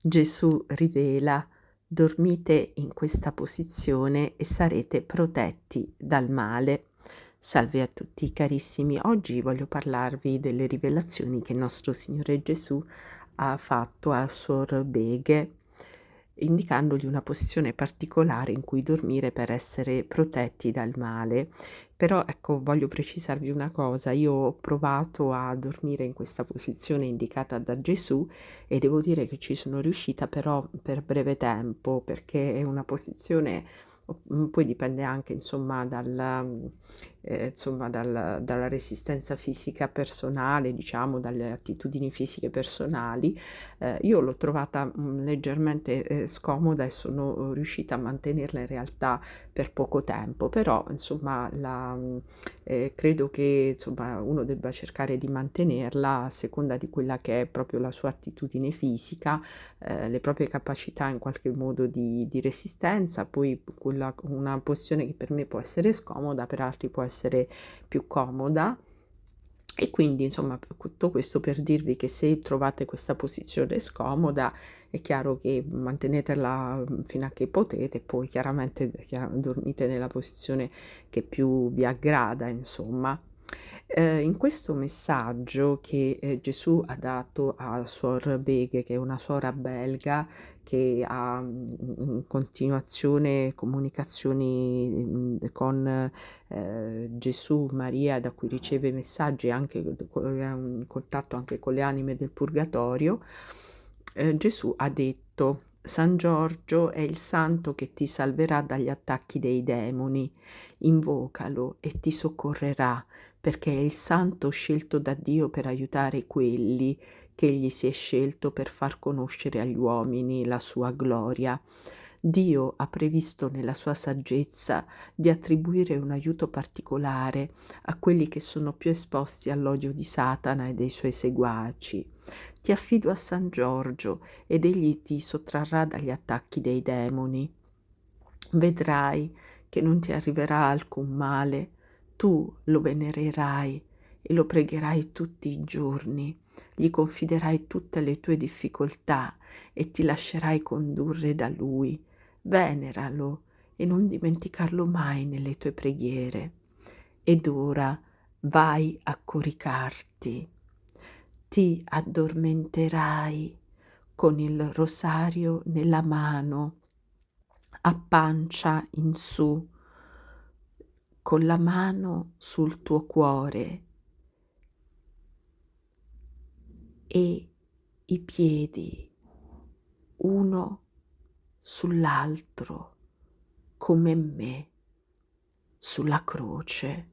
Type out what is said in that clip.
Gesù rivela: dormite in questa posizione e sarete protetti dal male. Salve a tutti carissimi, oggi voglio parlarvi delle rivelazioni che il nostro Signore Gesù ha fatto a Suor Beghe, indicandogli una posizione particolare in cui dormire per essere protetti dal male. Però ecco, voglio precisarvi una cosa: io ho provato a dormire in questa posizione indicata da Gesù e devo dire che ci sono riuscita, però per breve tempo, perché è una posizione poi dipende anche insomma dalla resistenza fisica personale, diciamo, dalle attitudini fisiche personali. Io l'ho trovata, leggermente, scomoda e sono riuscita a mantenerla in realtà per poco tempo, però insomma credo che insomma uno debba cercare di mantenerla a seconda di quella che è proprio la sua attitudine fisica, le proprie capacità in qualche modo di resistenza, poi quella una posizione che per me può essere scomoda, per altri può essere più comoda. E quindi insomma tutto questo per dirvi che se trovate questa posizione scomoda è chiaro che mantenetela, fino a che potete, poi chiaramente dormite nella posizione che più vi aggrada insomma. In questo messaggio che, Gesù ha dato a Suor Beghe, che è una suora belga che ha, in continuazione comunicazioni, con, Gesù, Maria, da cui riceve messaggi anche in contatto anche con le anime del purgatorio, Gesù ha detto: "San Giorgio è il santo che ti salverà dagli attacchi dei demoni. Invocalo e ti soccorrerà, perché è il santo scelto da Dio per aiutare quelli che egli si è scelto per far conoscere agli uomini la sua gloria. Dio ha previsto nella sua saggezza di attribuire un aiuto particolare a quelli che sono più esposti all'odio di Satana e dei suoi seguaci. Ti affido a San Giorgio ed egli ti sottrarrà dagli attacchi dei demoni. Vedrai che non ti arriverà alcun male, tu lo venererai e lo pregherai tutti i giorni, gli confiderai tutte le tue difficoltà e ti lascerai condurre da lui. Veneralo e non dimenticarlo mai nelle tue preghiere. Ed ora vai a coricarti. Ti addormenterai con il rosario nella mano, a pancia in su, con la mano sul tuo cuore e i piedi uno sull'altro, come me, sulla croce.